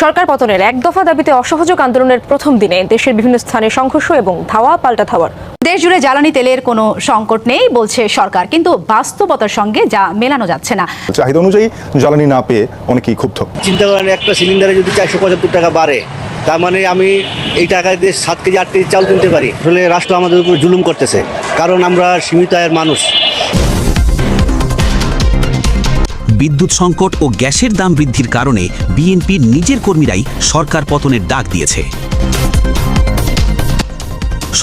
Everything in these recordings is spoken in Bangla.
সরকার পতনের এক দফা দাবিতে অসহযোগ আন্দোলনের প্রথম দিনে দেশের বিভিন্ন স্থানে সংঘর্ষ এবং ধাওয়া পাল্টা ধাওয়ার। দেশ জুড়ে জ্বালানি তেলের কোনো সংকট নেই বলছে সরকার, কিন্তু বাস্তবতার সঙ্গে যা মেলানো যাচ্ছে না। চাহিদা অনুযায়ী জ্বালানি না পেয়ে অনেকেই ক্ষুব্ধ। চিন্তা করেন, একটা সিলিন্ডারে যদি 475 টাকা বাড়ে, তার মানে আমি এই টাকায় দিয়ে 7 কেজি 8 কেজি চাল কিনতে পারি। আসলে রাষ্ট্র আমাদের উপর জুলুম করতেছে, কারণ আমরা সীমিত আয়ের মানুষ। বিদ্যুৎ সংকট ও গ্যাসের দাম বৃদ্ধির কারণে বিএনপির নিজের কর্মীরাই সরকার পতনের ডাক দিয়েছে।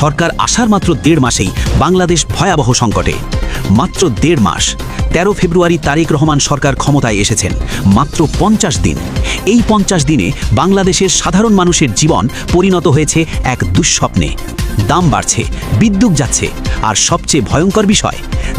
সরকার আসার মাত্র 1.5 মাসেই বাংলাদেশ ভয়াবহ সংকটে। মাত্র 1.5 মাস, 13 ফেব্রুয়ারি তারেক রহমান সরকার ক্ষমতায় এসেছেন। মাত্র 50 দিন। এই 50 দিনে বাংলাদেশের সাধারণ মানুষের জীবন পরিণত হয়েছে এক দুঃস্বপ্নে। দাম বাড়ছে, বিদ্যুৎ যাচ্ছে, আর সবচেয়ে ভয়ঙ্কর বিষয়,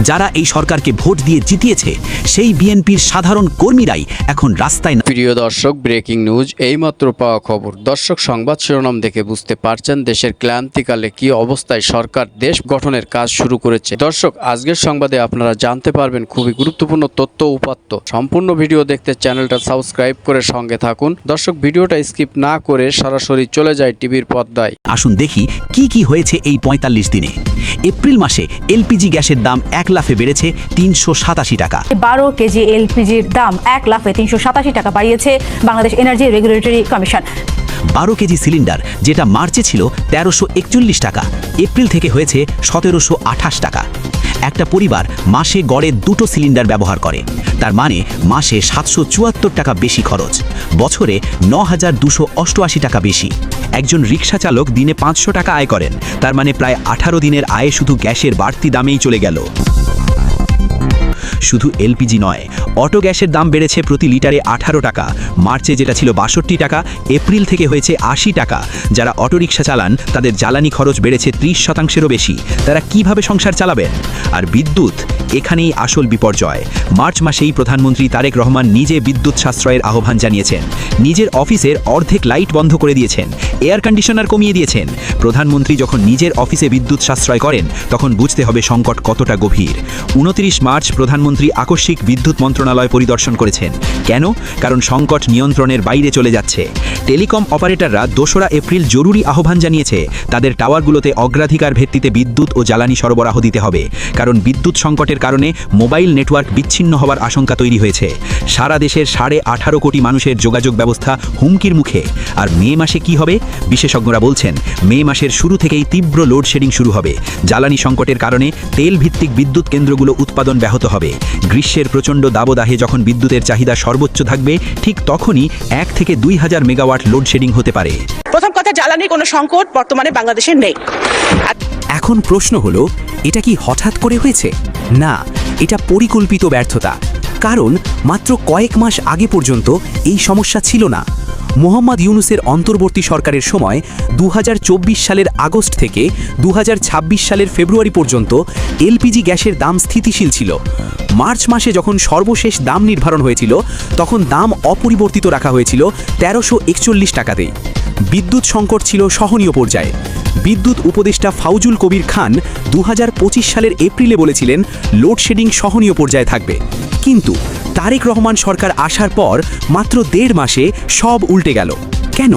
যারা এই সরকারকে ভোট দিয়ে জিতিয়েছে সেই বিএনপির সাধারণ কর্মীরাই এখন রাস্তায়। প্রিয় দর্শক, ব্রেকিং নিউজ, এইমাত্র পাওয়া খবর। দর্শক, সংবাদ শিরোনাম দেখে বুঝতে পারছেন দেশের ক্লান্তিকালে কি অবস্থায় সরকার দেশ গঠনের কাজ শুরু করেছে। দর্শক, আজকের সংবাদে আপনারা জানতে পারবেন খুবই গুরুত্বপূর্ণ তথ্য উপাত্ত। সম্পূর্ণ ভিডিও দেখতে চ্যানেলটা সাবস্ক্রাইব করে সঙ্গে থাকুন। দর্শক, ভিডিওটা স্কিপ না করে সরাসরি চলে যায় টিভির পর্দায়। আসুন দেখি কি কি হয়েছে এই 45 দিনে। এপ্রিল মাসে এলপিজি গ্যাসের দাম 1 লাফে বেড়েছে 387 টাকা। 12 কেজি এলপিজির দাম 1 লাফে 387 টাকা বাড়িয়েছে Bangladesh energy regulatory commission. 12 KG cylinder যেটা মার্চে ছিল 1341 টাকা, এপ্রিল থেকে হয়েছে 1728 টাকা। একটা পরিবার মাসে গড়ে 2টো সিলিন্ডার ব্যবহার করে, তার মানে মাসে 774 টাকা বেশি খরচ, বছরে 9288 টাকা বেশি। একজন রিক্সা চালক দিনে 500 টাকা আয় করেন, তার মানে প্রায় 18 দিনের আয়ে শুধু গ্যাসের বাড়তি দামেই চলে গেল। শুধু এলপিজি নয়, অটো গ্যাসের দাম বেড়েছে প্রতি লিটারে 18 টাকা। মার্চে যেটা ছিল 62 টাকা, এপ্রিল থেকে হয়েছে 80 টাকা। যারা অটোরিকশা চালান তাদের জ্বালানি খরচ বেড়েছে 30%-এরও বেশি। তারা কিভাবে সংসার চালাবেন? আর বিদ্যুৎ, এখানেই আসল বিপর্যয়। মার্চ মাসেই প্রধানমন্ত্রী তারেক রহমান নিজে বিদ্যুৎ সাশ্রয়ের আহ্বান জানিয়েছেন। নিজের অফিসের অর্ধেক লাইট বন্ধ করে দিয়েছেন, এয়ার কন্ডিশনার কমিয়ে দিয়েছেন। প্রধানমন্ত্রী যখন নিজের অফিসে বিদ্যুৎ সাশ্রয় করেন তখন বুঝতে হবে সংকট কতটা গভীর। 29 মার্চ প্রধানমন্ত্রী আকস্মিক বিদ্যুৎ মন্ত্রণালয় পরিদর্শন করেছেন। কেন? কারণ সংকট নিয়ন্ত্রণের বাইরে চলে যাচ্ছে। টেলিকম অপারেটররা 2রা এপ্রিল জরুরি আহ্বান জানিয়েছে তাদের টাওয়ারগুলোতে অগ্রাধিকার ভিত্তিতে বিদ্যুৎ ও জ্বালানি সরবরাহ দিতে হবে, কারণ বিদ্যুৎ সংকটের কারণে মোবাইল নেটওয়ার্ক বিচ্ছিন্ন হওয়ার আশঙ্কা তৈরি হয়েছে। সারা দেশের 18.5 কোটি মানুষের যোগাযোগ ব্যবস্থা হুমকির মুখে। আর মে মাসে কি হবে? বিশেষজ্ঞরা বলছেন মে মাসের শুরু থেকেই তীব্র লোডশেডিং শুরু হবে। জ্বালানি সংকটের কারণে তেল ভিত্তিক বিদ্যুৎ কেন্দ্রগুলো উৎপাদন ব্যাহত হবে। গ্রীষ্মের প্রচণ্ড দাবদাহে যখন বিদ্যুতের চাহিদা সর্বোচ্চ থাকবে, ঠিক তখনই 1 থেকে 2000 মেগাওয়াট লোডশেডিং হতে পারে। প্রথম কথা, জ্বালানির কোনো সংকট বর্তমানে বাংলাদেশে নেই। এখন প্রশ্ন হলো, এটা কি হঠাৎ করে হয়েছে? না, এটা পরিকল্পিত ব্যর্থতা। কারণ মাত্র কয়েক মাস আগে পর্যন্ত এই সমস্যা ছিল না। মোহাম্মদ ইউনূসের অন্তর্বর্তী সরকারের সময় 2024 সালের আগস্ট থেকে 2026 সালের ফেব্রুয়ারি পর্যন্ত এলপিজি গ্যাসের দাম স্থিতিশীল ছিল। মার্চ মাসে যখন সর্বশেষ দাম নির্ধারণ হয়েছিল তখন দাম অপরিবর্তিত রাখা হয়েছিল 1341 টাকাতেই। বিদ্যুৎ সংকট ছিল সহনীয় পর্যায়ে। বিদ্যুৎ উপদেষ্টা ফাউজুল কবির খান 2025 সালের এপ্রিলে বলেছিলেন লোডশেডিং সহনীয় পর্যায়ে থাকবে। কিন্তু তারেক রহমান সরকার আসার পর মাত্র 1.5 মাসে সব উল্টে গেল। কেন?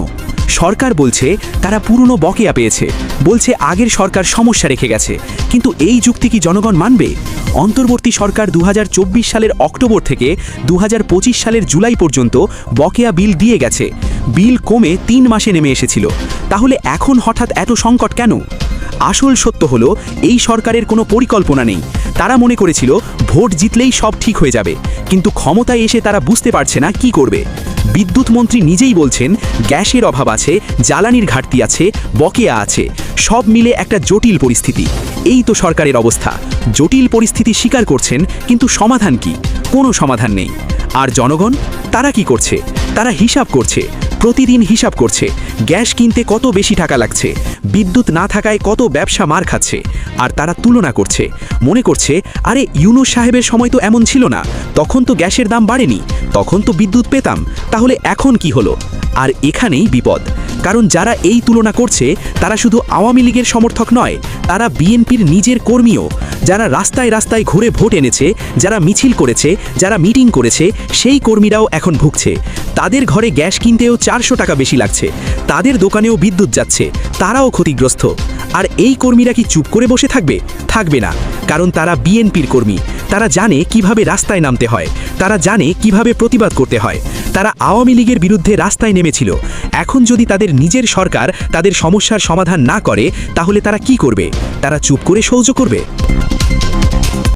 সরকার বলছে তারা পুরনো বকেয়া পেয়েছে, বলছে আগের সরকার সমস্যা রেখে গেছে, কিন্তু এই যুক্তি কি জনগণ মানবে? অন্তর্বর্তী সরকার 2024 সালের অক্টোবর থেকে 2025 সালের জুলাই পর্যন্ত বকেয়া বিল দিয়ে গেছে। বিল কমে 3 মাসে নেমে এসেছিল। তাহলে এখন হঠাৎ এত সংকট কেন? আসল সত্য হলো, এই সরকারের কোনো পরিকল্পনা নেই। তারা মনে করেছিল ভোট জিতলেই সব ঠিক হয়ে যাবে, কিন্তু ক্ষমতায় এসে তারা বুঝতে পারছে না কি করবে। বিদ্যুৎ মন্ত্রী নিজেই বলছেন গ্যাসের অভাব আছে, জ্বালানির ঘাটতি আছে, বকেয়া আছে, সব মিলে একটা জটিল পরিস্থিতি। এই তো সরকারের অবস্থা। জটিল পরিস্থিতি স্বীকার করছেন, কিন্তু সমাধান কি? কোনো সমাধান নেই। আর জনগণ, তারা কি করছে? তারা হিসাব করছে, প্রতিদিন হিসাব করছে। গ্যাস কিনতে কত বেশি টাকা লাগছে, বিদ্যুৎ না থাকায় কত ব্যবসা মার খাচ্ছে। আর তারা তুলনা করছে, মনে করছে আরে ইউনূস সাহেবের সময় তো এমন ছিল না, তখন তো গ্যাসের দাম বাড়েনি, তখন তো বিদ্যুৎ পেতাম, তাহলে এখন কি হলো? আর এখানেই বিপদ। কারণ যারা এই তুলনা করছে তারা শুধু আওয়ামী লীগের সমর্থক নয়, তারা বিএনপির নিজের কর্মীও, যারা রাস্তায় রাস্তায় ঘুরে ভোট এনেছে, যারা মিছিল করেছে, যারা মিটিং করেছে, সেই কর্মীরাও এখন ভুগছে। তাদের ঘরে গ্যাস কিনতেও 400 টাকা বেশি লাগছে, তাদের দোকানেও বিদ্যুৎ যাচ্ছে, তারাও ক্ষতিগ্রস্ত। আর এই কর্মীরা কি চুপ করে বসে থাকবে? থাকবে না, কারণ তারা বিএনপির কর্মী। তারা জানে কিভাবে রাস্তায় নামতে হয়, তারা জানে কিভাবে প্রতিবাদ করতে হয়। তারা আওয়ামী লীগের বিরুদ্ধে রাস্তায় নেমেছিল। এখন যদি তাদের নিজের সরকার তাদের সমস্যার সমাধান না করে, তাহলে তারা কি করবে? তারা চুপ করে সহ্য করবে?